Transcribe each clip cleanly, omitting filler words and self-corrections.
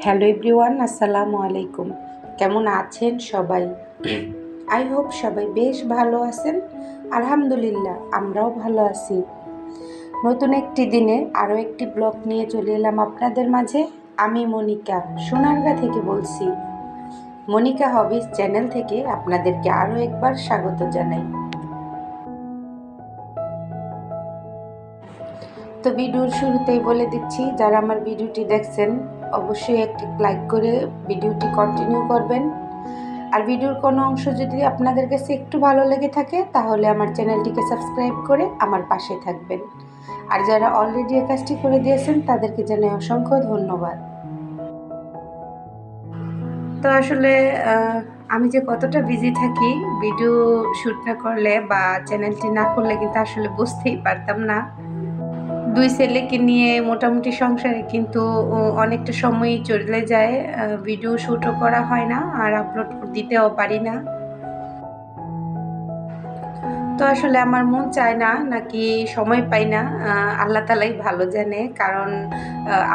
Hello everyone, আসসালামু আলাইকুম। কেমন আছেন সবাই? আই হোপ সবাই বেশ ভালো আছেন। আলহামদুলিল্লাহ, আমরাও ভালো আছি। নতুন একটি দিনে আরও একটি ব্লগ নিয়ে চলে এলাম আপনাদের মাঝে। আমি মনিকা সোনারগাঁ থেকে বলছি। মনিকা হবিস চ্যানেল থেকে আপনাদেরকে আরও একবার স্বাগত জানাই। তো ভিডিওর শুরুতেই বলে দিচ্ছি, যারা আমার ভিডিওটি দেখছেন অবশ্যই একটি লাইক করে ভিডিওটি কন্টিনিউ করবেন। আর ভিডিওর কোনো অংশ যদি আপনাদের কাছে একটু ভালো লেগে থাকে তাহলে আমার চ্যানেলটিকে সাবস্ক্রাইব করে আমার পাশে থাকবেন। আর যারা অলরেডি এই কাজটি করে দিয়েছেন তাদেরকে জানাই অসংখ্য ধন্যবাদ। তো আসলে আমি যে কতটা বিজি থাকি ভিডিও শ্যুট না করলে বা চ্যানেলটি না করলে কিন্তু আসলে বুঝতেই পারতাম না। দুই ছেলেকে নিয়ে মোটামুটি সংসারে কিন্তু অনেকটা সময়ই চলে যায়, ভিডিও শ্যুটও করা হয় না আর আপলোড দিতেও পারি না। তো আসলে আমার মন চায় না নাকি সময় পাই না, আল্লাহ তালাই ভালো জানে। কারণ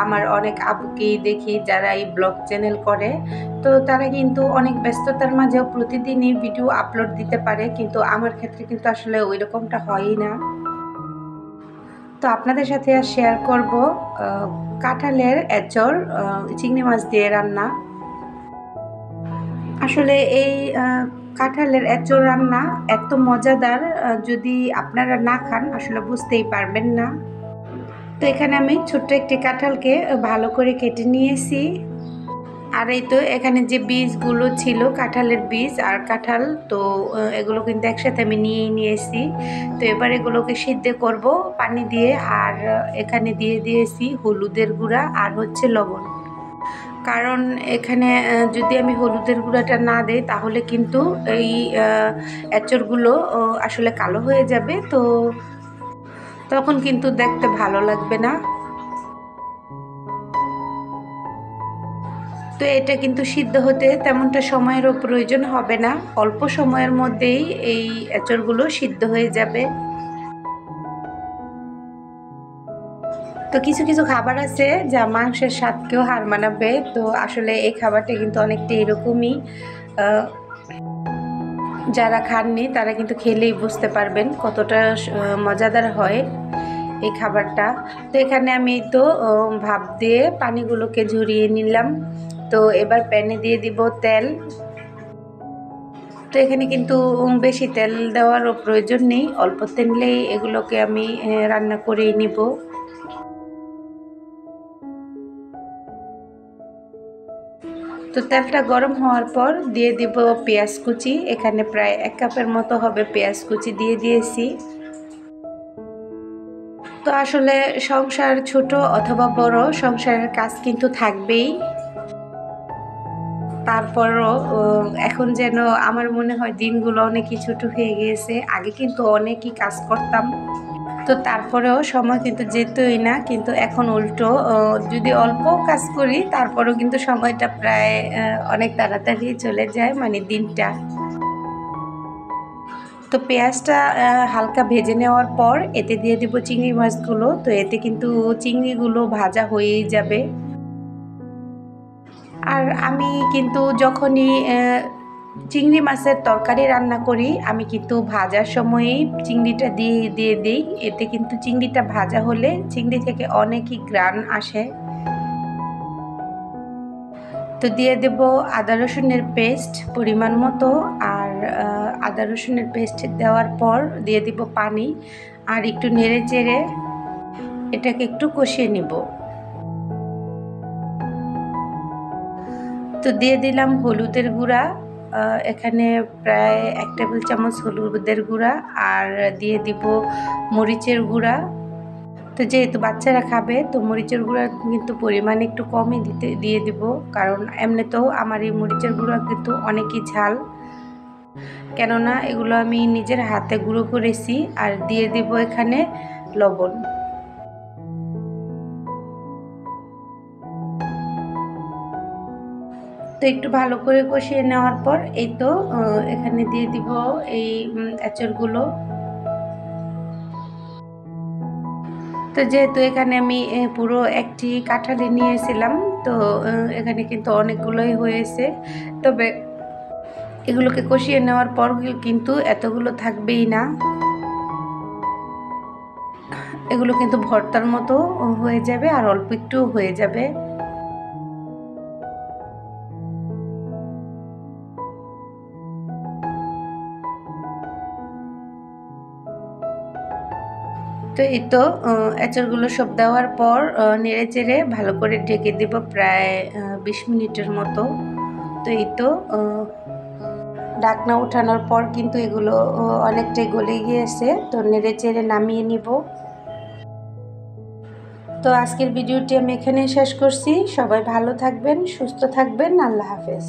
আমার অনেক আপুকেই দেখি যারা এই ব্লগ চ্যানেল করে, তো তারা কিন্তু অনেক ব্যস্ততার মাঝেও প্রতিদিনই ভিডিও আপলোড দিতে পারে, কিন্তু আমার ক্ষেত্রে কিন্তু আসলে ওই রকমটা হয়ই না। তো আপনাদের সাথে আর শেয়ার করব কাঁঠালের এঁচড় চিংড়ি মাছ দিয়ে রান্না। আসলে এই কাঁঠালের এঁচড় রান্না এত মজাদার, যদি আপনারা না খান আসলে বুঝতেই পারবেন না। তো এখানে আমি ছোট্ট একটি কাঁঠালকে ভালো করে কেটে নিয়েছি। আর এই তো এখানে যে বীজগুলো ছিল, কাঁঠালের বীজ আর কাঁঠাল, তো এগুলো কিন্তু একসাথে আমি নিয়েছি। তো এবার এগুলোকে সিদ্ধ করব পানি দিয়ে। আর এখানে দিয়ে দিয়েছি হলুদের গুঁড়া আর হচ্ছে লবণ। কারণ এখানে যদি আমি হলুদের গুঁড়াটা না দেই তাহলে কিন্তু এই এঁচড়গুলো আসলে কালো হয়ে যাবে, তো তখন কিন্তু দেখতে ভালো লাগবে না। তো এটা কিন্তু সিদ্ধ হতে তেমনটা সময়েরও প্রয়োজন হবে না, অল্প সময়ের মধ্যেই এই এঁচড়গুলো সিদ্ধ হয়ে যাবে। তো কিছু কিছু খাবার আছে যা মাংসের স্বাদকেও হার মানাবে, তো আসলে এই খাবারটা কিন্তু অনেকটা এরকমই। যারা খাননি তারা কিন্তু খেলেই বুঝতে পারবেন কতটা মজাদার হয় এই খাবারটা। তো এখানে আমি তো ভাপ দিয়ে পানিগুলোকে ঝরিয়ে নিলাম। তো এবার প্যানে দিয়ে দিব তেল। তো এখানে কিন্তু বেশি তেল দেওয়ারও প্রয়োজন নেই, অল্প তেলেই এগুলোকে আমি রান্না করেই নিব। তো তেলটা গরম হওয়ার পর দিয়ে দিব পেঁয়াজ কুচি। এখানে প্রায় 1 কাপের মতো হবে পেঁয়াজ কুচি দিয়ে দিয়েছি। তো আসলে সংসার ছোট অথবা বড়, সংসারের কাজ কিন্তু থাকবেই। তারপরও এখন যেন আমার মনে হয় দিনগুলো অনেকই ছোট হয়ে গিয়েছে। আগে কিন্তু অনেকই কাজ করতাম, তো তারপরেও সময় কিন্তু যেতই না। কিন্তু এখন উল্টো, যদি অল্প কাজ করি তারপরেও কিন্তু সময়টা প্রায় অনেক তাড়াতাড়ি চলে যায়, মানে দিনটা। তো পেঁয়াজটা হালকা ভেজে নেওয়ার পর এতে দিয়ে দিব চিংড়ি মাছগুলো। তো এতে কিন্তু চিংড়িগুলো ভাজা হয়েই যাবে। আর আমি কিন্তু যখনই চিংড়ি মাছের তরকারি রান্না করি আমি কিন্তু ভাজার সময়ই চিংড়িটা দিয়ে দিই। এতে কিন্তু চিংড়িটা ভাজা হলে চিংড়ি থেকে অনেকই ঘ্রাণ আসে। তো দিয়ে দেব আদা রসুনের পেস্ট পরিমাণ মতো। আর আদা রসুনের পেস্ট দেওয়ার পর দিয়ে দিব পানি আর একটু নেড়ে চেড়ে এটাকে একটু কষিয়ে নিব। তো দিয়ে দিলাম হলুদের গুঁড়া, এখানে প্রায় 1 টেবিল চামচ হলুদের গুঁড়া। আর দিয়ে দিব মরিচের গুঁড়া। তো যেহেতু বাচ্চারা খাবে তো মরিচের গুঁড়া কিন্তু পরিমাণ একটু কমই দিয়ে দিব, কারণ এমনিতেও আমার এই মরিচের গুঁড়া কিন্তু অনেকই ঝাল। কেননা এগুলো আমি নিজের হাতে গুঁড়ো করেছি। আর দিয়ে দিব এখানে লবণ। তো একটু ভালো করে কষিয়ে নেওয়ার পর এই তো এখানে দিয়ে দিব এই এঁচড়গুলো। তো তো যেহেতু এখানে আমি পুরো একটি কাঁঠালি নিয়েছিলাম, তো এখানে কিন্তু অনেকগুলোই হয়েছে। তবে এগুলোকে কষিয়ে নেওয়ার পর কিন্তু এতগুলো থাকবেই না, এগুলো কিন্তু ভর্তার মতো হয়ে যাবে আর অল্প একটু হয়ে যাবে। তো এই তো এঁচড়গুলো সব দেওয়ার পর নেড়ে চেড়ে ভালো করে ঢেকে দেব প্রায় 20 মিনিটের মতো। তো এই তো ঢাকনা উঠানোর পর কিন্তু এগুলো অনেকটাই গলে গিয়েছে, তো নেড়ে চেড়ে নামিয়ে নিব। তো আজকের ভিডিওটি আমি এখানেই শেষ করছি। সবাই ভালো থাকবেন, সুস্থ থাকবেন। আল্লাহ হাফেজ।